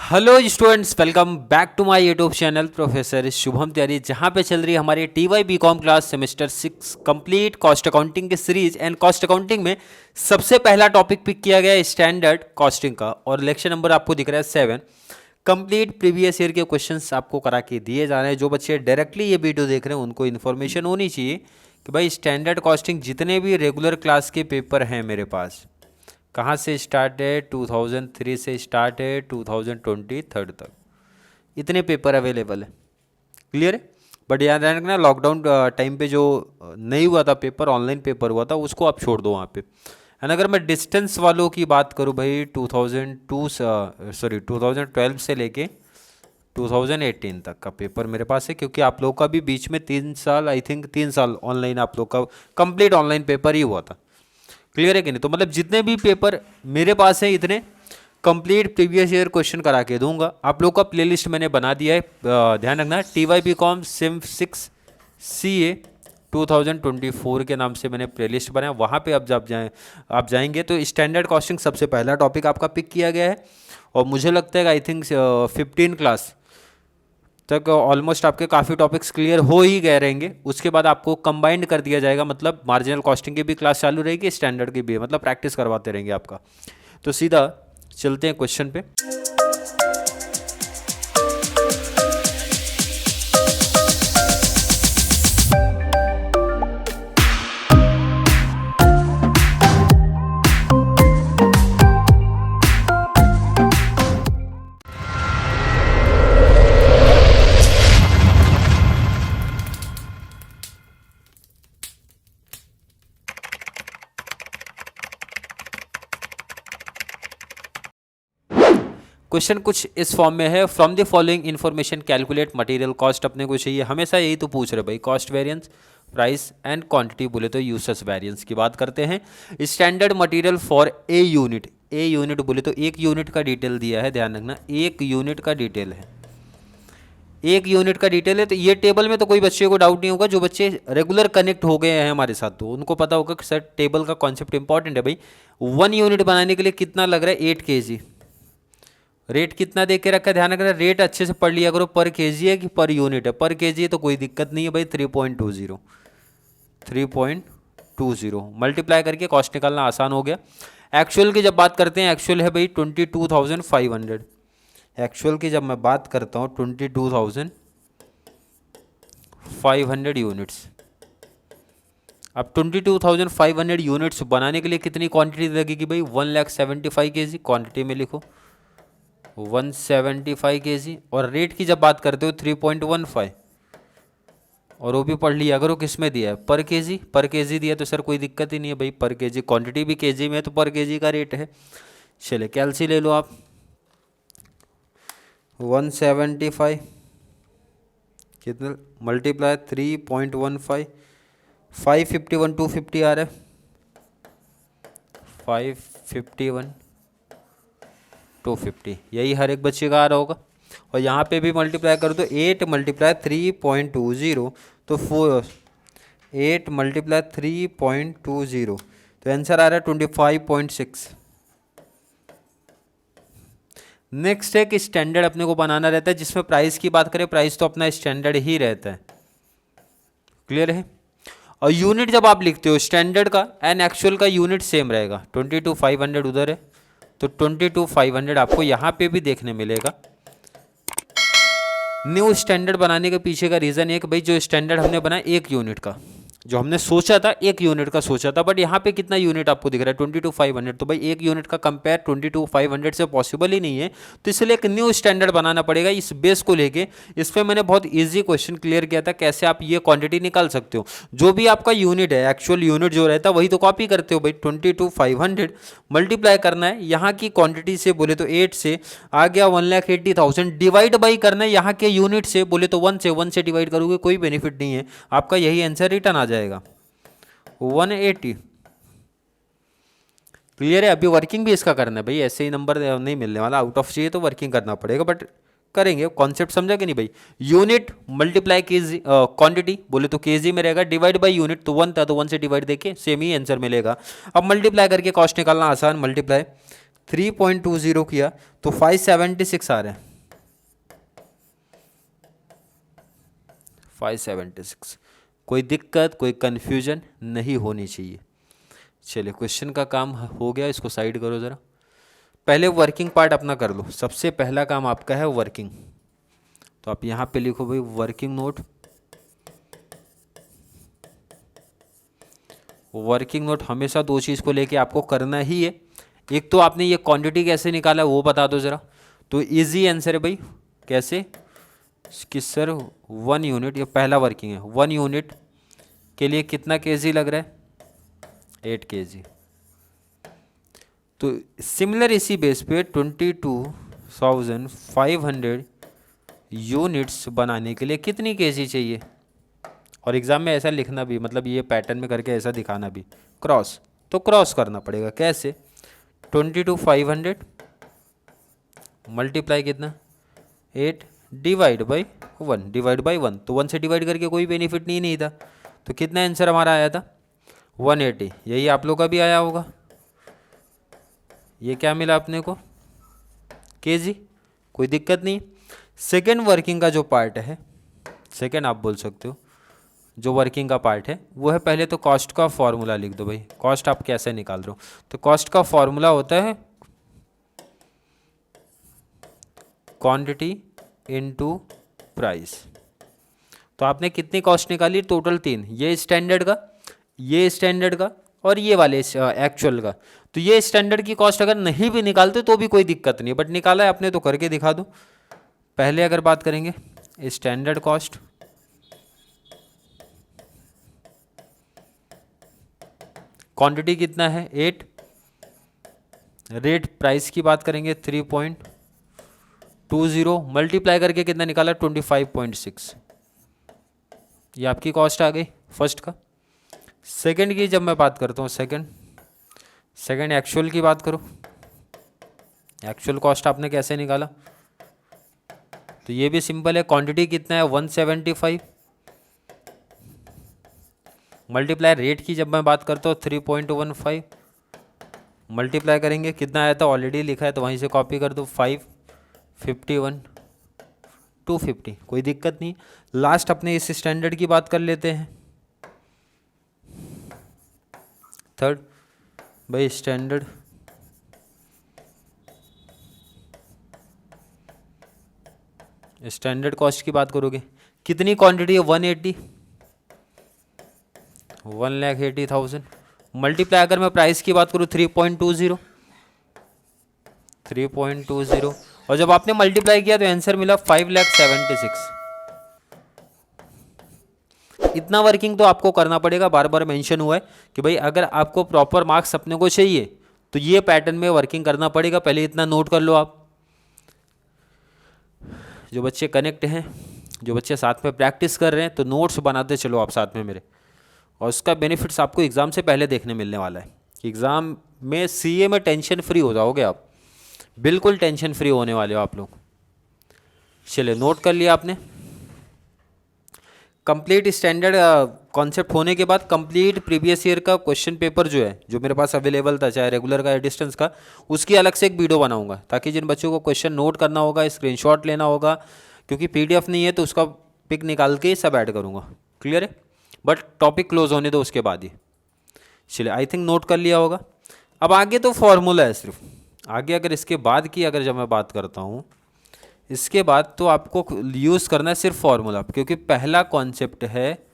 Hello students, welcome back to my YouTube channel professor Shubham Tyari, जहां पे चल रही है हमारी TY BCom class semester 6 complete cost accounting की सीरीज। एंड कॉस्ट अकाउंटिंग में सबसे पहला टॉपिक पिक किया गया है स्टैंडर्ड कॉस्टिंग का, और लेक्चर नंबर आपको दिख रहा है 7। कंप्लीट प्रीवियस ईयर के क्वेश्चंस आपको करा के दिए जा रहे हैं। जो बच्चे डायरेक्टली ये वीडियो देख रहे हैं उनको इन्फॉर्मेशन होनी चाहिए कि भाई स्टैंडर्ड कॉस्टिंग जितने भी रेगुलर क्लास के पेपर हैं मेरे पास, कहाँ से स्टार्ट है, 2003 से स्टार्ट है 2023 तक, इतने पेपर अवेलेबल है। क्लियर है। बट याद रखना, लॉकडाउन टाइम पे जो नहीं हुआ था पेपर, ऑनलाइन पेपर हुआ था, उसको आप छोड़ दो वहाँ पे। एंड अगर मैं डिस्टेंस वालों की बात करूँ भाई, 2012 से लेके 2018 तक का पेपर मेरे पास है, क्योंकि आप लोग का भी बीच में 3 साल, आई थिंक 3 साल ऑनलाइन आप लोग का कंप्लीट ऑनलाइन पेपर ही हुआ था। क्लियर है कि नहीं। तो मतलब जितने भी पेपर मेरे पास हैं इतने कंप्लीट प्रीवियस ईयर क्वेश्चन करा के दूंगा। आप लोग का प्लेलिस्ट मैंने बना दिया है, ध्यान रखना, टीवाई बीकॉम सिम 6 CA 2024 के नाम से मैंने प्लेलिस्ट बनाया। वहाँ पे अब जब आप जाएंगे तो स्टैंडर्ड कॉस्टिंग सबसे पहला टॉपिक आपका पिक किया गया है, और मुझे लगता है आई थिंक 15 क्लास तक ऑलमोस्ट आपके काफ़ी टॉपिक्स क्लियर हो ही गए रहेंगे। उसके बाद आपको कंबाइंड कर दिया जाएगा, मतलब मार्जिनल कॉस्टिंग की भी क्लास चालू रहेगी, स्टैंडर्ड की भी, मतलब प्रैक्टिस करवाते रहेंगे आपका। तो सीधा चलते हैं क्वेश्चन पे। क्वेश्चन कुछ इस फॉर्म में है, from the following information calculate material cost. अपने को चाहिए, हमेशा यही तो पूछ रहे भाई, cost variance, price and quantity, बोले तो यूसेज वेरिएंस की बात करते हैं। Standard material for a unit, a unit बोले तो एक यूनिट का डिटेल दिया है, ध्यान रखना, एक यूनिट का डिटेल है, एक यूनिट का डिटेल है। तो ये टेबल में तो कोई बच्चे को डाउट नहीं होगा, जो बच्चे रेगुलर कनेक्ट हो गए हैं हमारे साथ तो उनको पता होगा कि सर टेबल का कॉन्सेप्ट इंपॉर्टेंट है भाई। 1 यूनिट बनाने के लिए कितना लग रहा है, 8 kg। रेट कितना दे के रखा है, ध्यान रखना, रेट अच्छे से पढ़ लिया करो, पर केजी है कि पर यूनिट है। पर केजी है तो कोई दिक्कत नहीं है भाई, 3.20 मल्टीप्लाई करके कॉस्ट निकालना आसान हो गया। एक्चुअल की जब बात करते हैं, एक्चुअल है भाई 22,500। एक्चुअल की जब मैं बात करता हूँ 22,500 यूनिट्स। अब 22,500 यूनिट्स बनाने के लिए कितनी क्वांटिटी लगेगी भाई, 1,75,000 kg क्वांटिटी में लिखो, 175 kg। और रेट की जब बात करते हो 3.15, और वो भी पढ़ लिया करो किस में दिया है, पर केजी। पर केजी दिया तो सर कोई दिक्कत ही नहीं है भाई, पर केजी क्वांटिटी भी केजी में है तो पर केजी का रेट है। चले कैलसी ले लो आप, 175 कितना मल्टीप्लाई 3.15, 551 250 आ रहा है, 551 250, यही हर एक बच्चे का आ रहा होगा। और यहाँ पे भी मल्टीप्लाई कर दो, 8 मल्टीप्लाई 3.20 तो 8 मल्टीप्लाई 3.20 तो आंसर आ रहा है 25.6। नेक्स्ट है कि स्टैंडर्ड अपने को बनाना रहता है, जिसमें प्राइस की बात करें, प्राइस तो अपना स्टैंडर्ड ही रहता है। क्लियर है। और यूनिट जब आप लिखते हो स्टैंडर्ड का एंड एक्चुअल का यूनिट सेम रहेगा, 22,500 उधर है तो 22,500 आपको यहाँ पे भी देखने मिलेगा। न्यू स्टैंडर्ड बनाने के पीछे का रीज़न है कि भाई जो स्टैंडर्ड हमने बनाया एक यूनिट का, जो हमने सोचा था एक यूनिट का सोचा था, बट यहाँ पे कितना यूनिट आपको दिख रहा है, 22,500। तो भाई एक यूनिट का कंपेयर 22,500 से पॉसिबल ही नहीं है, तो इसलिए एक न्यू स्टैंडर्ड बनाना पड़ेगा। इस बेस को लेके इस पर मैंने बहुत ईजी क्वेश्चन क्लियर किया था, कैसे आप ये क्वांटिटी निकाल सकते हो। जो भी आपका यूनिट है, एक्चुअल यूनिट जो रहता है वही तो कॉपी करते हो भाई, 22,500 मल्टीप्लाई करना है यहाँ की क्वांटिटी से, बोले तो 8 से आ गया 1,80,000, डिवाइड बाई करना है यहाँ के यूनिट से, बोले तो 1 से डिवाइड करोगे कोई बेनिफिट नहीं है, आपका यही आंसर रिटर्न आ जाएगा 180। क्लियर है। अभी वर्किंग भी इसका करना है भाई, ऐसे ही नंबर नहीं मिलने वाला, आउट ऑफ चाहिए तो वर्किंग करना पड़ेगा, बट करेंगे। कॉन्सेप्ट समझा कि नहीं भाई, यूनिट मल्टीप्लाई केजी, क्वांटिटी बोले तो केजी में रहेगा, डिवाइड बाय यूनिट तो 1 था तो 1 से डिवाइड देके सेम ही आंसर मिलेगा। अब मल्टीप्लाई करके कॉस्ट निकालना आसान, मल्टीप्लाई 3.20 किया तो 576 आ रहा है, 576। कोई दिक्कत, कोई कन्फ्यूजन नहीं होनी चाहिए। चलिए क्वेश्चन का काम हो गया, इसको साइड करो ज़रा। पहले वर्किंग पार्ट अपना कर लो। सबसे पहला काम आपका है वर्किंग, तो आप यहाँ पे लिखो भाई वर्किंग नोट। वर्किंग नोट हमेशा दो चीज़ को लेके आपको करना ही है। एक तो आपने ये क्वांटिटी कैसे निकाला वो बता दो ज़रा। तो इजी आंसर है भाई, कैसे कि सर 1 यूनिट, ये पहला वर्किंग है, 1 यूनिट के लिए कितना केजी लग रहा है, 8 केजी। तो सिमिलर इसी बेस पे 22,500 यूनिट्स बनाने के लिए कितनी केजी चाहिए। और एग्ज़ाम में ऐसा लिखना भी, मतलब ये पैटर्न में करके ऐसा दिखाना भी, क्रॉस, तो क्रॉस करना पड़ेगा कैसे, 22,500 मल्टीप्लाई कितना 8 डिवाइड बाई 1, डिवाइड बाई 1, तो 1 से डिवाइड करके कोई बेनिफिट नहीं था। तो कितना आंसर हमारा आया था 180। यही आप लोग का भी आया होगा। ये क्या मिला अपने को, केजी, कोई दिक्कत नहीं। सेकेंड वर्किंग का जो पार्ट है, सेकेंड आप बोल सकते हो, जो वर्किंग का पार्ट है वो है, पहले तो कॉस्ट का फॉर्मूला लिख दो भाई। कॉस्ट आप कैसे निकाल रहे हो, तो कॉस्ट का फॉर्मूला होता है क्वांटिटी इनटू प्राइस। तो आपने कितनी कॉस्ट निकाली, टोटल 3, ये स्टैंडर्ड का, ये स्टैंडर्ड का और ये वाले एक्चुअल का। तो ये स्टैंडर्ड की कॉस्ट अगर नहीं भी निकालते तो भी कोई दिक्कत नहीं है, बट निकाला है आपने तो करके दिखा दो। पहले अगर बात करेंगे स्टैंडर्ड कॉस्ट, क्वांटिटी कितना है 8, रेट प्राइस की बात करेंगे 3.20, मल्टीप्लाई करके कितना निकाला 25.6। ये आपकी कॉस्ट आ गई फर्स्ट का। सेकंड की जब मैं बात करता हूँ, सेकंड एक्चुअल की बात करो, एक्चुअल कॉस्ट आपने कैसे निकाला, तो ये भी सिंपल है। क्वांटिटी कितना है 175, मल्टीप्लाई रेट की जब मैं बात करता हूँ 3.15, मल्टीप्लाई करेंगे कितना आया था, ऑलरेडी लिखा है तो वहीं से कॉपी कर दो, 551, 250, कोई दिक्कत नहीं। लास्ट अपने इस स्टैंडर्ड की बात कर लेते हैं। थर्ड भाई स्टैंडर्ड, स्टैंडर्ड कॉस्ट की बात करोगे, कितनी क्वांटिटी है 180, 1,80,000, मल्टीप्लाई अगर मैं प्राइस की बात करूँ 3.20, और जब आपने मल्टीप्लाई किया तो आंसर मिला 5,76,000। इतना वर्किंग तो आपको करना पड़ेगा। बार बार मेंशन हुआ है कि भाई अगर आपको प्रॉपर मार्क्स अपने को चाहिए तो ये पैटर्न में वर्किंग करना पड़ेगा। पहले इतना नोट कर लो आप, जो बच्चे कनेक्ट हैं, जो बच्चे साथ में प्रैक्टिस कर रहे हैं, तो नोट्स बनाते चलो आप साथ में मेरे, और उसका बेनिफिट्स आपको एग्ज़ाम से पहले देखने मिलने वाला है। एग्ज़ाम में सीए में टेंशन फ्री हो जाओगे आप, बिल्कुल टेंशन फ्री होने वाले हो आप लोग। चलिए नोट कर लिया आपने। कंप्लीट स्टैंडर्ड कॉन्सेप्ट होने के बाद कंप्लीट प्रीवियस ईयर का क्वेश्चन पेपर जो है, जो मेरे पास अवेलेबल था, चाहे रेगुलर का या डिस्टेंस का, उसकी अलग से एक वीडियो बनाऊंगा, ताकि जिन बच्चों को क्वेश्चन नोट करना होगा, स्क्रीनशॉट लेना होगा, क्योंकि पीडीएफ नहीं है तो उसका पिक निकाल के सब ऐड करूँगा। क्लियर है, बट टॉपिक क्लोज होने दो उसके बाद ही। चलिए आई थिंक नोट कर लिया होगा। अब आगे तो फॉर्मूला है सिर्फ, आगे अगर इसके बाद की अगर जब मैं बात करता हूँ, इसके बाद तो आपको यूज़ करना है सिर्फ फॉर्मूला, क्योंकि पहला कॉन्सेप्ट है,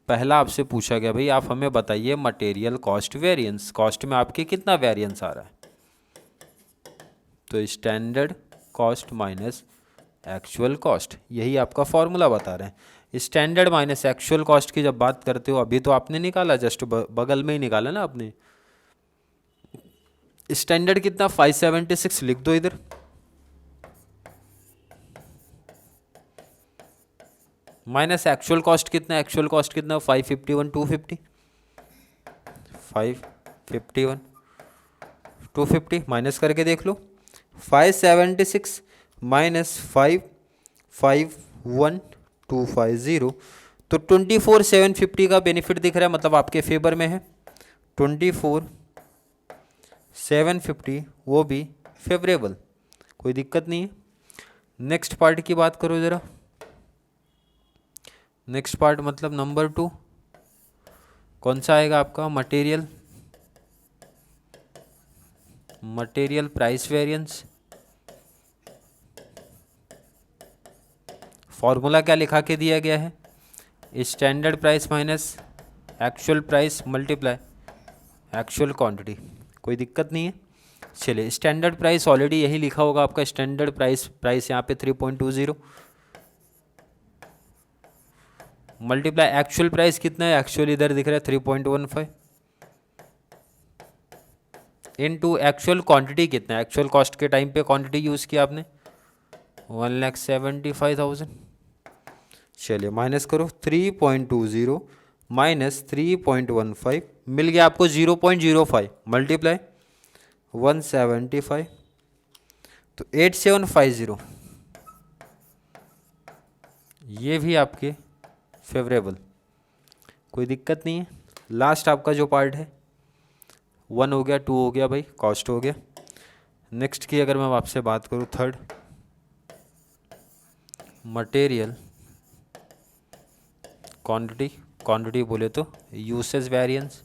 पहला आपसे पूछा गया भाई आप हमें बताइए मटेरियल कॉस्ट वेरिएंस, कॉस्ट में आपके कितना वेरिएंस आ रहा है, तो standard cost minus actual cost, यही आपका फॉर्मूला बता रहे हैं। स्टैंडर्ड माइनस एक्चुअल कॉस्ट की जब बात करते हो, अभी तो आपने निकाला, जस्ट बगल में ही निकाला ना आपने। स्टैंडर्ड कितना 576 लिख दो इधर, माइनस एक्चुअल कॉस्ट कितना, एक्चुअल कॉस्ट कितना 551, 250, 551, 250 माइनस करके देख लो, 576 माइनस 551,250, तो 24,750 का बेनिफिट दिख रहा है, मतलब आपके फेवर में है। 24,750 750 वो भी फेवरेबल, कोई दिक्कत नहीं है। नेक्स्ट पार्ट की बात करो ज़रा। नेक्स्ट पार्ट मतलब नंबर 2 कौन सा आएगा आपका? Material, material price variance. Formula क्या लिखा के दिया गया है? Standard price minus actual price multiply actual quantity, कोई दिक्कत नहीं है। चलिए, स्टैंडर्ड प्राइस ऑलरेडी यही लिखा होगा आपका, स्टैंडर्ड प्राइस यहाँ पे 3.20 मल्टीप्लाई एक्चुअल प्राइस कितना है? एक्चुअल इधर दिख रहा है 3.15 इनटू एक्चुअल क्वांटिटी कितना है? एक्चुअल कॉस्ट के टाइम पे क्वांटिटी यूज़ किया आपने 1,75,000। चलिए माइनस करो, 3.20 माइनस 3.15 मिल गया आपको 0.05 मल्टीप्लाई 175 तो 8750, ये भी आपके फेवरेबल, कोई दिक्कत नहीं है। लास्ट आपका जो पार्ट है 1 हो गया, 2 हो गया भाई, कॉस्ट हो गया। नेक्स्ट की अगर मैं आपसे बात करूँ, थर्ड मटेरियल क्वांटिटी, क्वांटिटी बोले तो यूसेज वेरिएंस।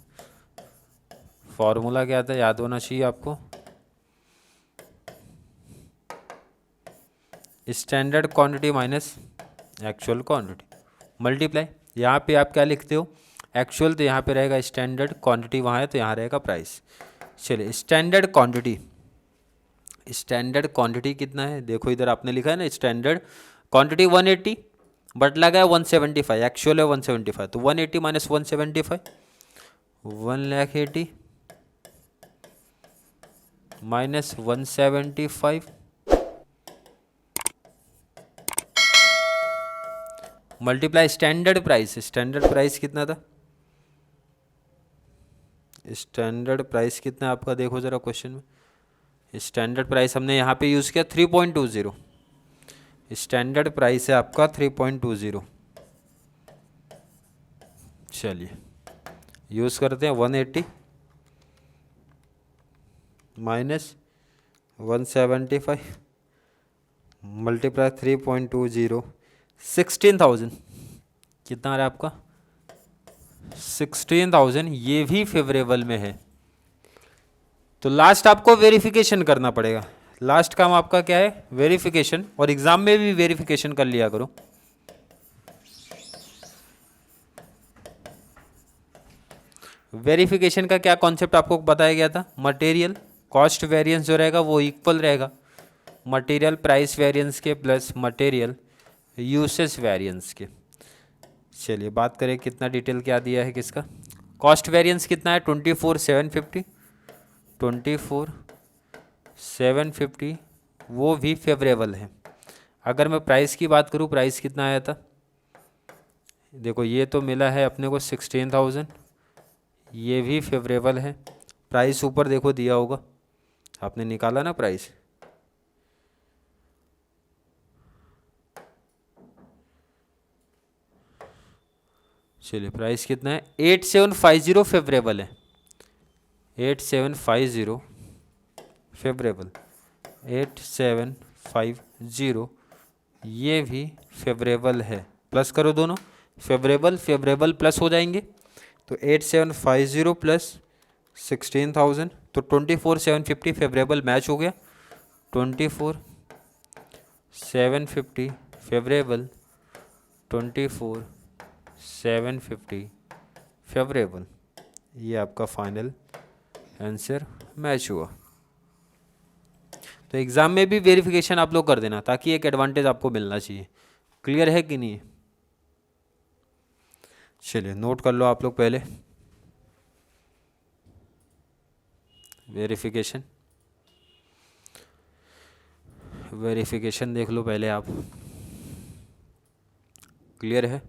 फॉर्मूला क्या था? याद होना चाहिए आपको, standard quantity minus actual quantity multiply, यहाँ पे आप क्या लिखते हो? एक्चुअल, तो यहाँ पे रहेगा स्टैंडर्ड, क्वांटिटी वहाँ है तो यहाँ रहेगा प्राइस। चलिए, स्टैंडर्ड क्वांटिटी, स्टैंडर्ड क्वांटिटी कितना है? देखो इधर आपने लिखा है ना, स्टैंडर्ड क्वांटिटी 180 बट लगा है 175, एक्चुअल है 175, तो 180 minus 175 1,80,000 minus 175 multiply standard price. Standard price कितना था? स्टैंडर्ड प्राइस कितना आपका? देखो ज़रा क्वेश्चन में, स्टैंडर्ड प्राइस हमने यहाँ पे यूज़ किया 3.20, स्टैंडर्ड प्राइस है आपका 3.20। चलिए यूज़ करते हैं 180 माइनस 175 मल्टीप्लाई 3.20 16,000, कितना आ रहा है आपका? 16,000, ये भी फेवरेबल में है। तो लास्ट आपको वेरिफिकेशन करना पड़ेगा। लास्ट काम आपका क्या है? वेरिफिकेशन, और एग्जाम में भी वेरिफिकेशन कर लिया करो। वेरिफिकेशन का क्या कॉन्सेप्ट आपको बताया गया था? मटेरियल कॉस्ट वेरिएंस जो रहेगा वो इक्वल रहेगा मटेरियल प्राइस वेरिएंस के प्लस मटेरियल यूसेज वेरिएंस के। चलिए बात करें कितना डिटेल क्या दिया है किसका। कॉस्ट वेरिएंस कितना है? 24,750, 24,750 वो भी फेवरेबल है। अगर मैं प्राइस की बात करूँ, प्राइस कितना आया था? देखो ये तो मिला है अपने को 16,000, ये भी फेवरेबल है। प्राइस ऊपर देखो दिया होगा, आपने निकाला ना प्राइस, चलिए प्राइस कितना है? 8750 फेवरेबल है, 8750 फेवरेबल, 8750 ये भी फेवरेबल है। प्लस करो दोनों, फेवरेबल फेवरेबल प्लस हो जाएंगे, तो 8750 प्लस 16,000 तो 24,750 फेवरेबल मैच हो गया। 24,750 फेवरेबल, 24,750 फेवरेबल, ये आपका फाइनल आंसर मैच हुआ। तो एग्ज़ाम में भी वेरिफिकेशन आप लोग कर देना ताकि एक एडवांटेज आपको मिलना चाहिए। क्लियर है कि नहीं? चलिए नोट कर लो आप लोग पहले वेरिफिकेशन, वेरिफिकेशन देख लो पहले आप। क्लियर है?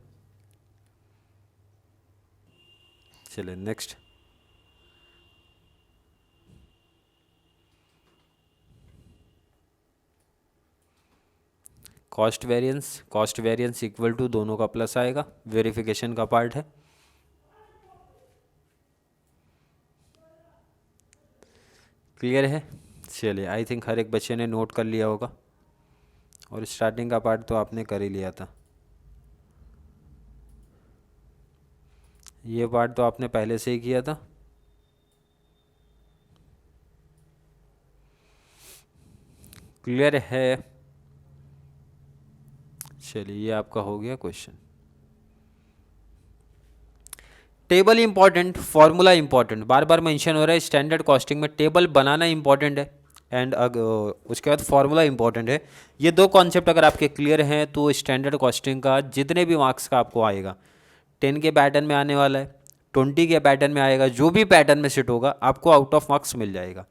चलिए next, cost variance. Cost variance equal to दोनों का प्लस आएगा, वेरिफिकेशन का पार्ट है। क्लियर है? चलिए, आई थिंक हर एक बच्चे ने नोट कर लिया होगा, और स्टार्टिंग का पार्ट तो आपने कर ही लिया था। ये पार्ट तो आपने पहले से ही किया था। क्लियर है? चलिए, ये आपका हो गया question. Table important, formula important, बार बार मेंशन हो रहा है स्टैंडर्ड कॉस्टिंग में टेबल बनाना इंपॉर्टेंट है, एंड उसके बाद फॉर्मूला इंपॉर्टेंट है। ये दो कॉन्सेप्ट अगर आपके क्लियर हैं तो स्टैंडर्ड कॉस्टिंग का जितने भी मार्क्स का आपको आएगा, 10 के पैटर्न में आने वाला है, 20 के पैटर्न में आएगा, जो भी पैटर्न में सेट होगा आपको आउट ऑफ मार्क्स मिल जाएगा।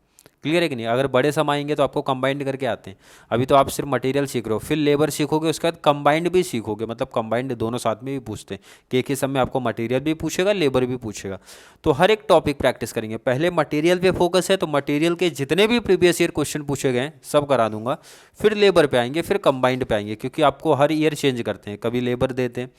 क्लियर है कि नहीं? अगर बड़े सम आएंगे तो आपको कंबाइंड करके आते हैं। अभी तो आप सिर्फ मटेरियल सीख रहे हो, फिर लेबर सीखोगे, उसके बाद कंबाइंड भी सीखोगे, मतलब कंबाइंड दोनों साथ में भी पूछते हैं कि एक ही सम में आपको मटेरियल भी पूछेगा, लेबर भी पूछेगा। तो हर एक टॉपिक प्रैक्टिस करेंगे। पहले मटेरियल पे फोकस है तो मटेरियल के जितने भी प्रीवियस ईयर क्वेश्चन पूछे गए सब करा दूंगा, फिर लेबर पे आएंगे, फिर कंबाइंड पे आएंगे, क्योंकि आपको हर ईयर चेंज करते हैं, कभी लेबर देते हैं,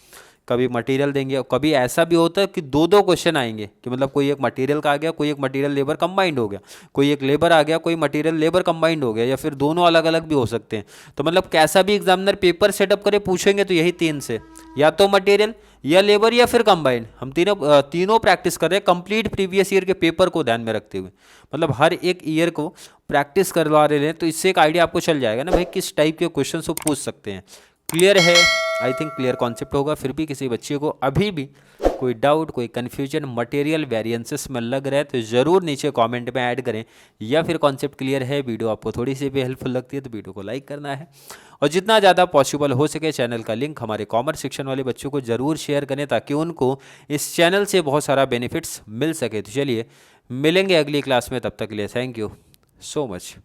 कभी मटेरियल देंगे, और कभी ऐसा भी होता है कि दो दो क्वेश्चन आएंगे कि मतलब कोई एक मटेरियल का आ गया, कोई एक मटेरियल लेबर कंबाइंड हो गया, कोई एक लेबर आ गया, कोई मटेरियल लेबर कंबाइंड हो गया, या फिर दोनों अलग अलग भी हो सकते हैं। तो मतलब कैसा भी एग्जामिनर पेपर सेटअप करे पूछेंगे तो यही तीन से, या तो मटेरियल या लेबर या फिर कंबाइंड। हम तीनों प्रैक्टिस कर रहे हैं कंप्लीट प्रीवियस ईयर के पेपर को ध्यान में रखते हुए, मतलब हर एक ईयर को प्रैक्टिस करवा रहे हैं। तो इससे एक आइडिया आपको चल जाएगा ना भाई किस टाइप के क्वेश्चन वो पूछ सकते हैं। क्लियर है? आई थिंक क्लियर कॉन्सेप्ट होगा। फिर भी किसी बच्चे को अभी भी कोई डाउट, कोई कन्फ्यूजन मटेरियल वेरिएंसेस में लग रहा है तो ज़रूर नीचे कमेंट में ऐड करें, या फिर कॉन्सेप्ट क्लियर है, वीडियो आपको थोड़ी सी भी हेल्पफुल लगती है तो वीडियो को लाइक करना है, और जितना ज़्यादा पॉसिबल हो सके चैनल का लिंक हमारे कॉमर्स सेक्शन वाले बच्चों को ज़रूर शेयर करें ताकि उनको इस चैनल से बहुत सारा बेनिफिट्स मिल सके। तो चलिए मिलेंगे अगली क्लास में, तब तक के लिए थैंक यू सो मच।